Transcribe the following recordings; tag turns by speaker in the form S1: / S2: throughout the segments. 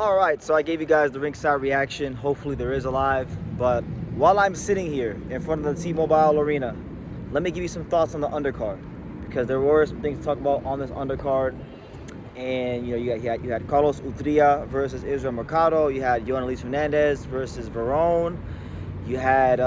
S1: All right, so I gave you guys the ringside reaction. Hopefully there is a live. But while I'm sitting here in front of the T-Mobile Arena, let me give you some thoughts on the undercard, because there were some things to talk about on this undercard. And you know, you had Carlos Utria versus Israel Marcado. You had Yoenli Hernandez versus Veron. You had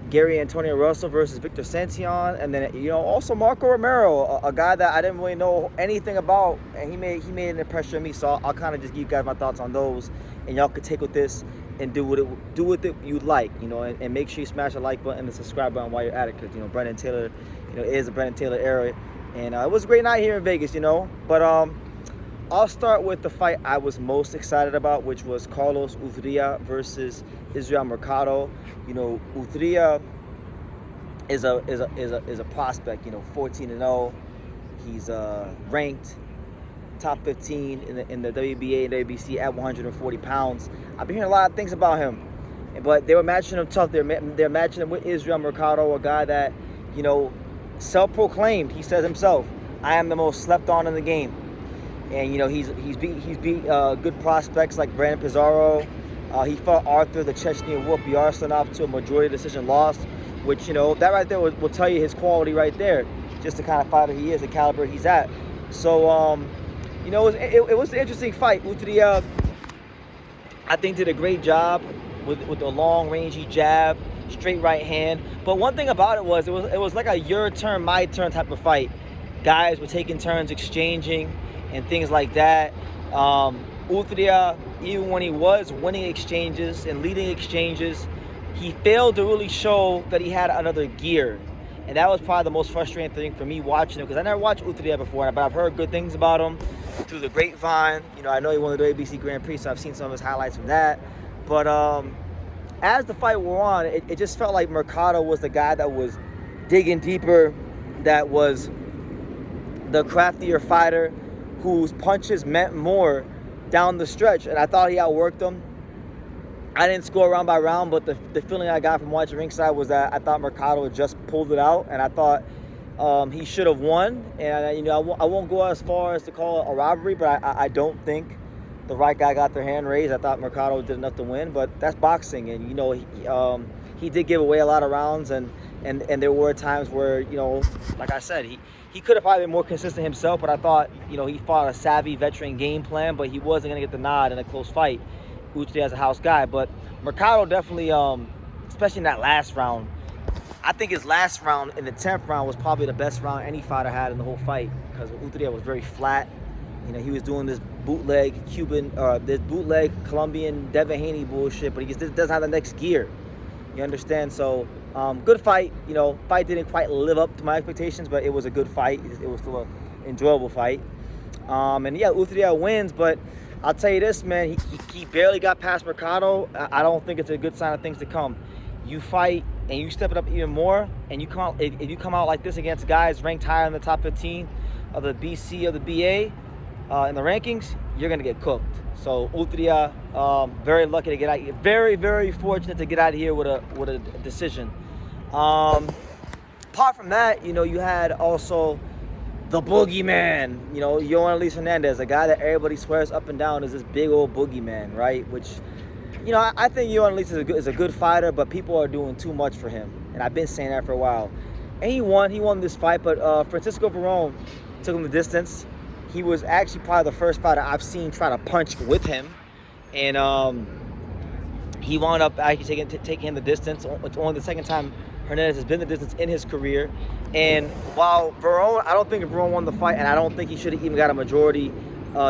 S1: Gary Antonio Russell versus Victor Santion, and then also Marco Romero, a guy that I didn't really know anything about, and he made an impression on me. So I'll kind of just give you guys my thoughts on those, and y'all could take with this and do with it you'd like, and make sure you smash the like button and the subscribe button while you're at it, because Brendan Taylor, is a Brendan Taylor era, and it was a great night here in Vegas, But I'll start with the fight I was most excited about, which was Carlos Utria versus Israel Marcado. Utria is a prospect. 14-0. He's ranked top 15 in the WBA and WBC at 140 pounds. I've been hearing a lot of things about him, but they were matching him tough. They're matching him with Israel Marcado, a guy that self-proclaimed. He says himself, "I am the most slept on in the game." And he's beat good prospects like Brandon Pizarro. He fought Arthur the Chechnyan Whoop Yarsanov to a majority decision loss, which that right there will tell you his quality right there, just the kind of fighter he is, the caliber he's at. So it was an interesting fight. Utria, I think, did a great job with the long rangy jab, straight right hand. But one thing about it was like a your turn, my turn type of fight. Guys were taking turns exchanging and things like that. Utria, even when he was winning exchanges and leading exchanges, he failed to really show that he had another gear. And that was probably the most frustrating thing for me watching him, because I never watched Utria before, but I've heard good things about him through the grapevine. I know he won the WBC Grand Prix, so I've seen some of his highlights from that. But as the fight wore on, it just felt like Marcado was the guy that was digging deeper, that was the craftier fighter, whose punches meant more down the stretch, and I thought he outworked him. I didn't score round by round, but the feeling I got from watching ringside was that I thought Marcado had just pulled it out, and I thought he should have won. And I won't go as far as to call it a robbery, but I don't think the right guy got their hand raised. I thought Marcado did enough to win, but that's boxing, and he did give away a lot of rounds, and there were times where like I said, he could have probably been more consistent himself, but I thought he fought a savvy veteran game plan, but he wasn't going to get the nod in a close fight. Utria as a house guy, but Marcado definitely, especially in that last round, I think his last round in the 10th round was probably the best round any fighter had in the whole fight, because Utria was very flat. He was doing this bootleg Colombian Devin Haney bullshit, but he just doesn't have the next gear. You understand? So good fight. Fight didn't quite live up to my expectations, but it was a good fight. It was still an enjoyable fight. And yeah, Utria wins, but I'll tell you this, man, he barely got past Marcado. I don't think it's a good sign of things to come. You fight and you step it up even more, and you come out, if you come out like this against guys ranked higher in the top 15 of the BC, of the BA, in the rankings, you're gonna get cooked. So Utria, very lucky to get out. Very, very fortunate to get out of here with a decision. Apart from that, you had also the Boogeyman, Yoenli Hernandez, a guy that everybody swears up and down is this big old Boogeyman, right? Which, I think Yoenli is a good fighter, but people are doing too much for him, and I've been saying that for a while. And he won this fight, but Francisco Veron took him the distance. He was actually probably the first fighter I've seen try to punch with him, and he wound up actually taking him the distance. It's only the second time Hernandez has been the distance in his career. And while Veron, I don't think Veron won the fight, and I don't think he should have even got a majority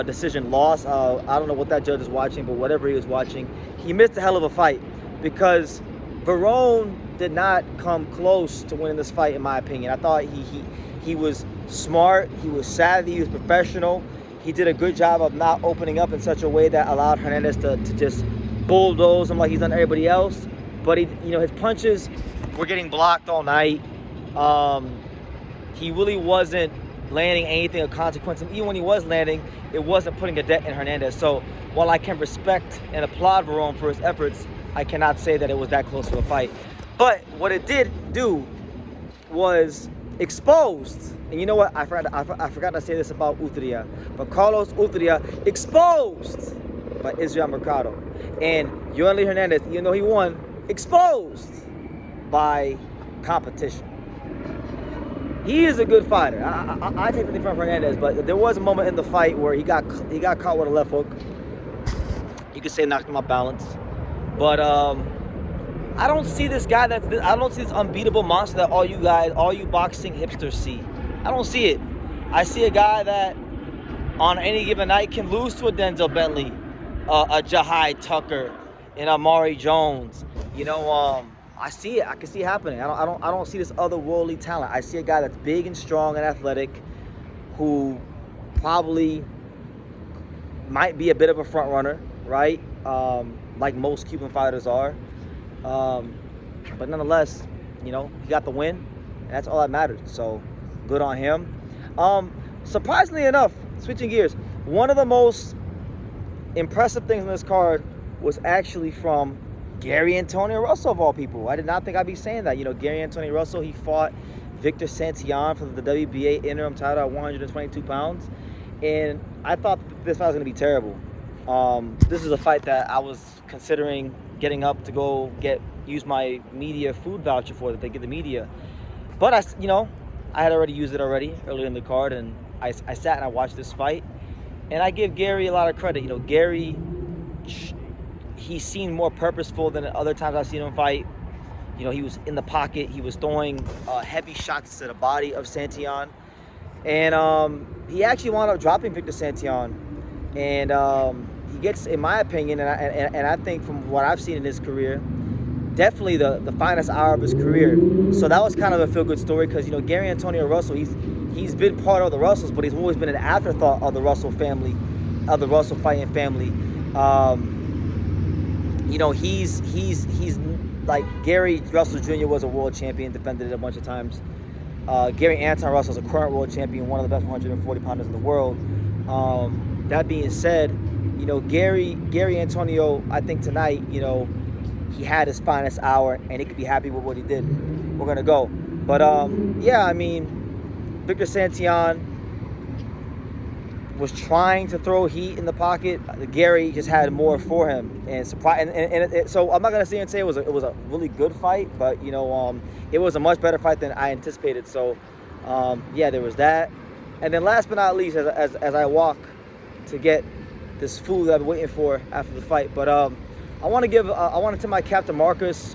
S1: decision loss. I don't know what that judge is watching, but whatever he was watching, he missed a hell of a fight, because Veron did not come close to winning this fight, in my opinion. I thought he was smart, he was savvy, he was professional. He did a good job of not opening up in such a way that allowed Hernandez to just bulldoze him like he's done everybody else. But his punches were getting blocked all night. He really wasn't landing anything of consequence, and even when he was landing, it wasn't putting a dent in Hernandez. So while I can respect and applaud Veron for his efforts, I cannot say that it was that close to a fight. But what it did do was exposed, and you know what, I forgot to say this about Utria, but Carlos Utria exposed by Israel Marcado. And Yoenli Hernandez, even though he won, exposed by competition. He is a good fighter. I take the from Hernandez, but there was a moment in the fight where he got caught with a left hook. You could say knocked him off balance. But I don't see this guy I don't see this unbeatable monster that all you boxing hipsters see. I don't see it. I see a guy that on any given night can lose to a Denzel Bentley, a Jahai Tucker, and Amari Jones. You know, I see it. I can see it happening. I don't see this otherworldly talent. I see a guy that's big and strong and athletic, who probably might be a bit of a front runner, right? Like most Cuban fighters are. But nonetheless, you know, he got the win, and that's all that matters. So good on him. Surprisingly enough, switching gears, one of the most impressive things on this card was actually from Gary Antonio Russell, of all people. I did not think I'd be saying that. You know, Gary Antonio Russell, he fought Victor Santion for the WBA interim title at 122 pounds. And I thought this fight was going to be terrible. This is a fight that I was considering getting up to go use my media food voucher for, that they give the media. But I had already used it earlier in the card, and I sat and I watched this fight. And I give Gary a lot of credit. You know, Gary, he seemed more purposeful than other times I've seen him fight. You know, he was in the pocket. He was throwing heavy shots to the body of Santion. And he actually wound up dropping Victor Santion. And he gets, in my opinion, and I think from what I've seen in his career, definitely the finest hour of his career. So that was kind of a feel-good story, because, you know, Gary Antonio Russell, he's been part of the Russells, but he's always been an afterthought of the Russell family, of the Russell fighting family. You know, he's like, Gary Russell Jr. was a world champion, defended it a bunch of times. Gary Anton Russell is a current world champion, one of the best 140 pounders in the world. That being said, you know, Gary Antonio, I think tonight, you know, he had his finest hour, and he could be happy with what he did. We're gonna go. But yeah, I mean, Victor Santion was trying to throw heat in the pocket. Gary just had more for him, and so I'm not gonna sit and say it was a really good fight, but, you know, it was a much better fight than I anticipated. So yeah, there was that. And then last but not least, as I walk to get this food that I've been waiting for after the fight, but I want to tip my cap to Marcus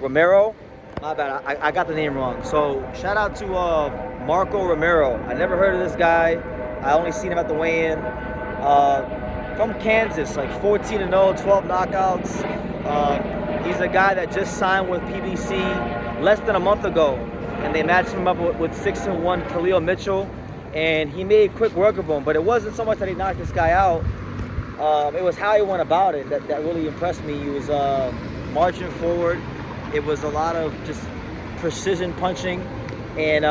S1: Romero. My bad, I got the name wrong. So shout out to Marco Romero. I never heard of this guy. I only seen him at the weigh-in. From Kansas, like 14-0, 12 knockouts. He's a guy that just signed with PBC less than a month ago, and they matched him up with 6-1 Khalil Mitchell, and he made quick work of him. But it wasn't so much that he knocked this guy out. It was how he went about it that really impressed me. He was marching forward. It was a lot of just precision punching, and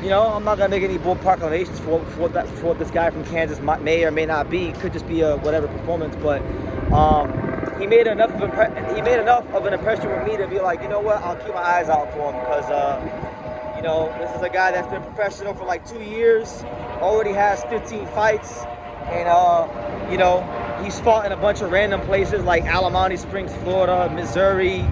S1: you know, I'm not gonna make any bold proclamations for what this guy from Kansas may or may not be. It could just be a whatever performance, but he made enough of an impression with me to be like, you know what, I'll keep my eyes out for him, because you know, this is a guy that's been professional for like 2 years, already has 15 fights, and you know, he's fought in a bunch of random places like Alamance Springs, Florida, Missouri,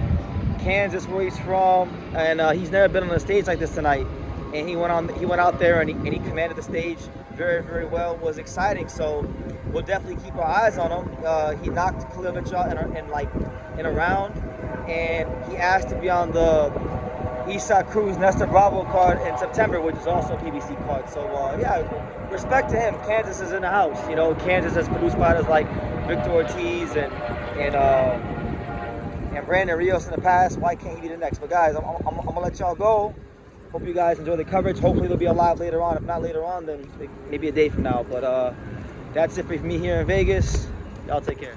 S1: Kansas, where he's from, and he's never been on a stage like this tonight. And he went out there and he commanded the stage very, very well. It was exciting. So we'll definitely keep our eyes on him. He knocked Khalil Mitchell out in a round, and he asked to be on the Isa Cruz Nestor Bravo card in September, which is also a PBC card. So yeah, respect to him. Kansas is in the house. You know, Kansas has produced fighters like Victor Ortiz and Brandon Rios in the past. Why can't he be the next? But guys, I'm gonna let y'all go. Hope you guys enjoy the coverage. Hopefully they'll be alive later on. If not later on, then maybe a day from now. But that's it for me here in Vegas. Y'all take care.